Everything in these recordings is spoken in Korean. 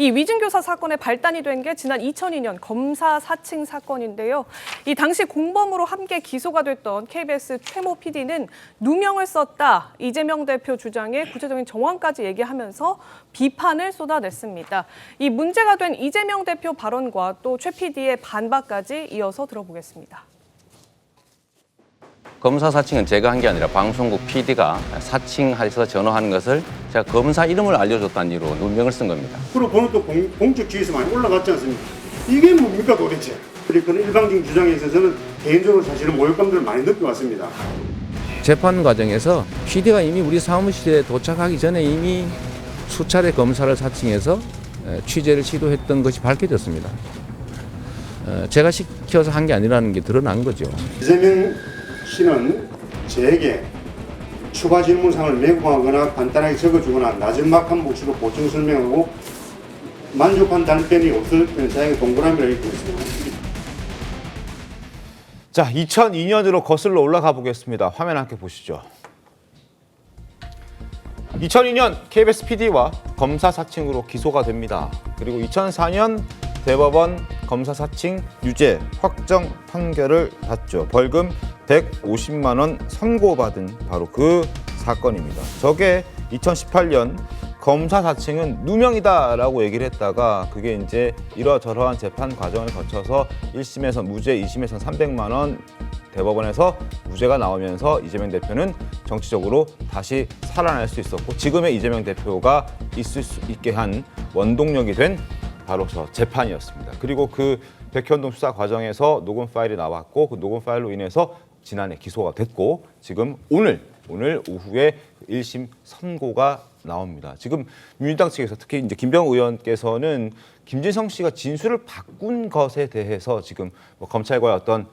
이 위증교사 사건의 발단이 된 게 지난 2002년 검사 사칭 사건인데요. 이 당시 공범으로 함께 기소가 됐던 KBS 최모 PD는 누명을 썼다. 이재명 대표 주장의 구체적인 정황까지 얘기하면서 비판을 쏟아냈습니다. 이 문제가 된 이재명 대표 발언과 또 최 PD의 반박까지 이어서 들어보겠습니다. 검사 사칭은 제가 한 게 아니라 방송국 PD가 사칭해서 전화하는 것을 제가 검사 이름을 알려줬다는 이유로 누명을 쓴 겁니다. 그리고 보는 또 공적 지위에서 많이 올라갔지 않습니까? 이게 뭡니까 도대체? 그런 일방적인 주장에 있어서는 개인적으로 사실은 모욕감들을 많이 느껴왔습니다. 재판 과정에서 PD가 이미 우리 사무실에 도착하기 전에 이미 수차례 검사를 사칭해서 취재를 시도했던 것이 밝혀졌습니다. 제가 시켜서 한 게 아니라는 게 드러난 거죠. 이재명 씨는 제게 추가 질문사항을 메모하거나 간단하게 적어주거나 나지막한 목소리로 보충 설명하고 만족한 답변이 없을 때는 자에게 동그라미를 읽고 있습니다. 자, 2002년으로 거슬러 올라가 보겠습니다. 화면 함께 보시죠. 2002년 KBS PD와 검사 사칭으로 기소가 됩니다. 그리고 2004년 대법원 검사 사칭 유죄 확정 판결을 받죠. 벌금 150만 원 선고받은 바로 그 사건입니다. 저게 2018년 검사 사칭은 누명이다라고 얘기를 했다가 그게 이제 이러저러한 재판 과정을 거쳐서 1심에서 무죄, 2심에서 300만 원, 대법원에서 무죄가 나오면서 이재명 대표는 정치적으로 다시 살아날 수 있었고 지금의 이재명 대표가 있을 수 있게 한 원동력이 된 바로 저 재판이었습니다. 그리고 그 백현동 수사 과정에서 녹음 파일이 나왔고 그 녹음 파일로 인해서 지난해 기소가 됐고 지금 오늘 오후에 1심 선고가 나옵니다. 지금 민주당 측에서 특히 이제 김병 의원께서는 김진성 씨가 진술을 바꾼 것에 대해서 지금 뭐 검찰과의 어떤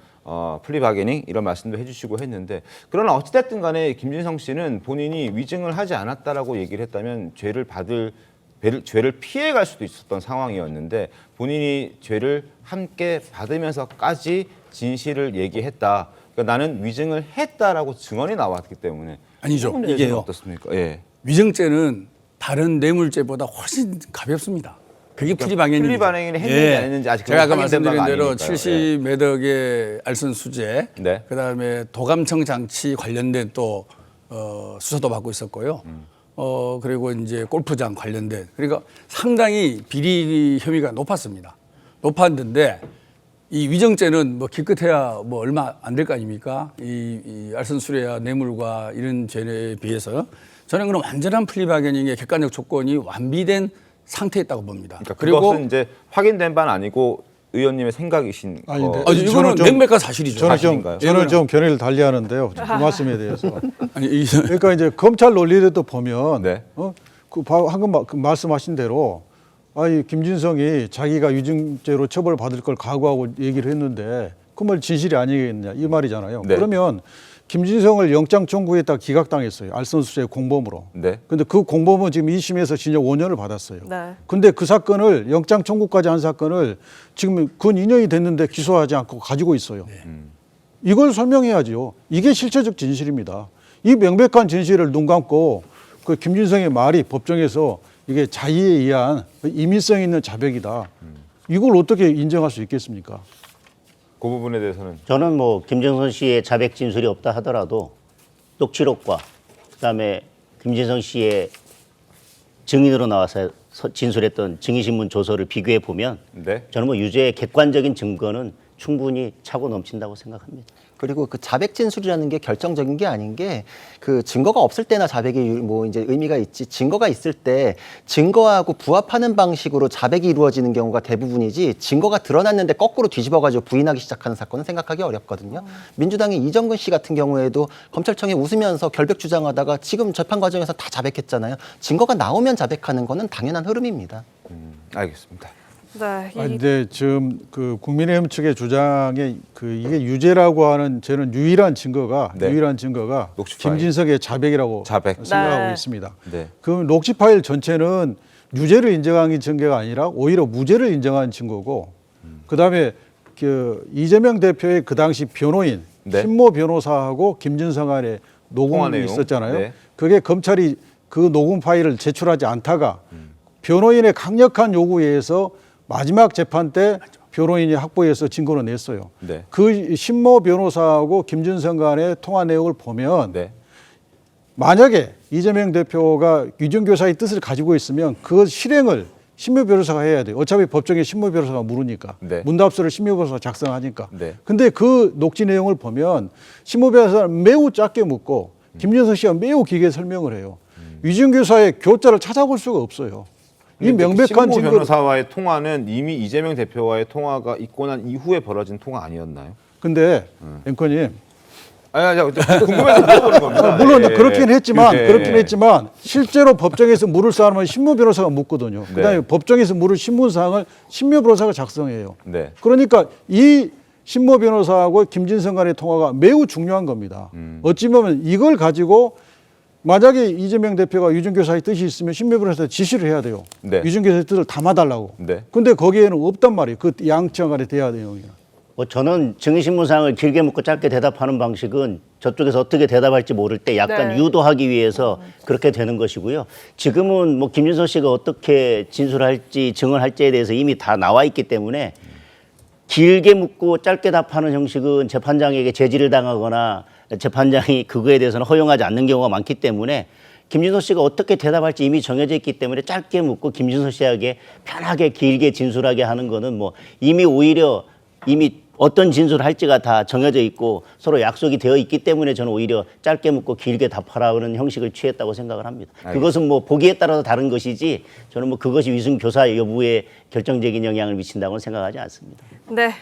플리바게닝 이런 말씀도 해주시고 했는데 그러나 어찌됐든 간에 김진성 씨는 본인이 위증을 하지 않았다라고 얘기를 했다면 죄를 피해갈 수도 있었던 상황이었는데 본인이 죄를 함께 받으면서까지 진실을 얘기했다. 그러니까 나는 위증을 했다라고 증언이 나왔기 때문에 아니죠. 이게요. 어떻습니까? 예. 위증죄는 다른 뇌물죄보다 훨씬 가볍습니다. 그게 플리바게닝. 플리바게닝을 했는지 안 했는지 아직 제가 아까 확인된 바가 말씀드린 대로 아니니까요. 70몇 억의 알선수재, 네. 그다음에 도감청 장치 관련된 또 수사도 받고 있었고요. 그리고 이제 골프장 관련된 그러니까 상당히 비리 혐의가 높았습니다. 높았는데 이 위증죄는 뭐 기껏해야 뭐 얼마 안 될 거 아닙니까? 이 알선수뢰와 뇌물과 이런 죄에 비해서 저는 그런 완전한 플리바게닝의 객관적 조건이 완비된 상태에 있다고 봅니다. 그러니까 그것은 이제 확인된 바는 아니고 의원님의 생각이신 아닌데 이거는 명백한 사실이죠. 저는 좀 견해를 달리하는데요. 그 말씀에 대해서. 아니, 그러니까 이제 검찰 논리를 보면 네. 방금 말씀하신 대로 아니 김진성이 자기가 위증죄로 처벌받을 걸 각오하고 얘기를 했는데 그 말 진실이 아니겠냐 이 말이잖아요. 네. 그러면 김진성을 영장 청구했다 기각당했어요. 알선수재 공범으로. 네. 근데 그 공범은 지금 2심에서 징역 5년을 받았어요. 네. 근데 그 사건을 영장 청구까지 한 사건을 지금 근 2년이 됐는데 기소하지 않고 가지고 있어요. 이걸 설명해야죠. 이게 실체적 진실입니다. 이 명백한 진실을 눈 감고 그 김진성의 말이 법정에서 이게 자의에 의한 임의성 있는 자백이다. 이걸 어떻게 인정할 수 있겠습니까? 그 부분에 대해서는 저는 뭐 김정선 씨의 자백 진술이 없다 하더라도 녹취록과 그다음에 김진성 씨의 증인으로 나와서 진술했던 증인신문 조서를 비교해 보면 네. 저는 뭐 유죄의 객관적인 증거는 충분히 차고 넘친다고 생각합니다. 그리고 그 자백 진술이라는 게 결정적인 게 아닌 게 그 증거가 없을 때나 자백이 뭐 이제 의미가 있지 증거가 있을 때 증거하고 부합하는 방식으로 자백이 이루어지는 경우가 대부분이지 증거가 드러났는데 거꾸로 뒤집어가지고 부인하기 시작하는 사건은 생각하기 어렵거든요. 민주당의 이정근 씨 같은 경우에도 검찰청에 웃으면서 결백 주장하다가 지금 재판 과정에서 다 자백했잖아요. 증거가 나오면 자백하는 거는 당연한 흐름입니다. 알겠습니다. 네. 근데 지금 그 국민의힘 측의 주장에 그 이게 유죄라고 하는 저는 유일한 증거가 녹취 파일. 김진석의 자백이라고 생각하고 네. 있습니다. 네. 그 녹취 파일 전체는 유죄를 인정한 증거가 아니라 오히려 무죄를 인정한 증거고, 그다음에 그 이재명 대표의 그 당시 변호인 네. 신모 변호사하고 김진성 간의 녹음이 내용. 있었잖아요. 네. 그게 검찰이 그 녹음 파일을 제출하지 않다가 변호인의 강력한 요구에 의해서 마지막 재판 때 변호인이 확보해서 증거를 냈어요. 네. 그 신모 변호사하고 김준성 간의 통화 내용을 보면 네. 만약에 이재명 대표가 유전교사의 뜻을 가지고 있으면 그 실행을 신모 변호사가 해야 돼요. 어차피 법정에 신모 변호사가 물으니까. 네. 문답서를 신모 변호사가 작성하니까. 네. 근데 그 녹취 내용을 보면 신모 변호사는 매우 짧게 묻고 김준성 씨가 매우 길게 설명을 해요. 유전교사의 교자를 찾아볼 수가 없어요. 이 명백한 신모 증거. 변호사와의 통화는 이미 이재명 대표와의 통화가 있고 난 이후에 벌어진 통화 아니었나요? 근데 앵커님 아니, 궁금해서 물어보는 겁니다. 물론 예, 그렇긴 했지만 예. 그렇긴 했지만 실제로 법정에서 물을 사람은 신모 변호사가 묻거든요. 그다음에 법정에서 물을 신문 사항을 신모 변호사가 작성해요. 네. 그러니까 이 신모 변호사하고 김진성 간의 통화가 매우 중요한 겁니다. 어찌 보면 이걸 가지고 만약에 이재명 대표가 유전교사의 뜻이 있으면 신모 변호사한테 지시를 해야 돼요. 네. 유전교사의 뜻을 담아달라고. 네. 근데 거기에는 없단 말이에요. 그 양측 간의 대화 내용이. 뭐 저는 증인신문사항을 길게 묻고 짧게 대답하는 방식은 저쪽에서 어떻게 대답할지 모를 때 약간 네. 유도하기 위해서 그렇게 되는 것이고요. 지금은 뭐 김준성 씨가 어떻게 진술할지 증언할지에 대해서 이미 다 나와 있기 때문에 길게 묻고 짧게 답하는 형식은 재판장에게 제지를 당하거나 재판장이 그거에 대해서는 허용하지 않는 경우가 많기 때문에 김준성 씨가 어떻게 대답할지 이미 정해져 있기 때문에 짧게 묻고 김준성 씨에게 편하게 길게 진술하게 하는 거는 뭐 이미 오히려 이미 어떤 진술을 할지가 다 정해져 있고 서로 약속이 되어 있기 때문에 저는 오히려 짧게 묻고 길게 답하라는 형식을 취했다고 생각을 합니다. 그것은 뭐 보기에 따라서 다른 것이지 저는 뭐 그것이 위증 교사 여부에 결정적인 영향을 미친다고는 생각하지 않습니다. 네.